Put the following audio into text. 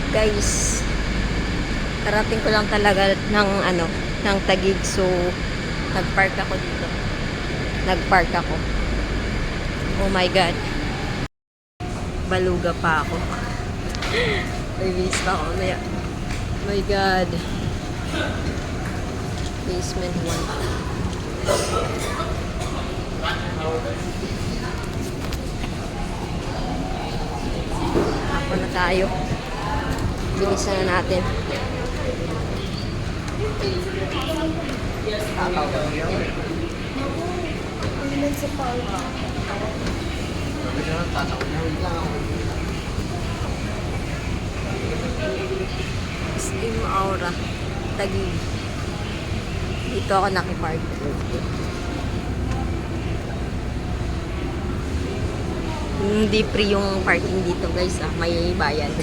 Guys, karating ko lang talaga ng Taguig. So, nagpark ako dito. Nagpark ako. Oh my God. Baluga pa ako. May base pa ako. Oh my God. Basement 1. Ako na tayo. Bilisan na natin. Steam Aura Taguig. Dito ako nakipark. Hindi free yung parking dito guys, may bayad.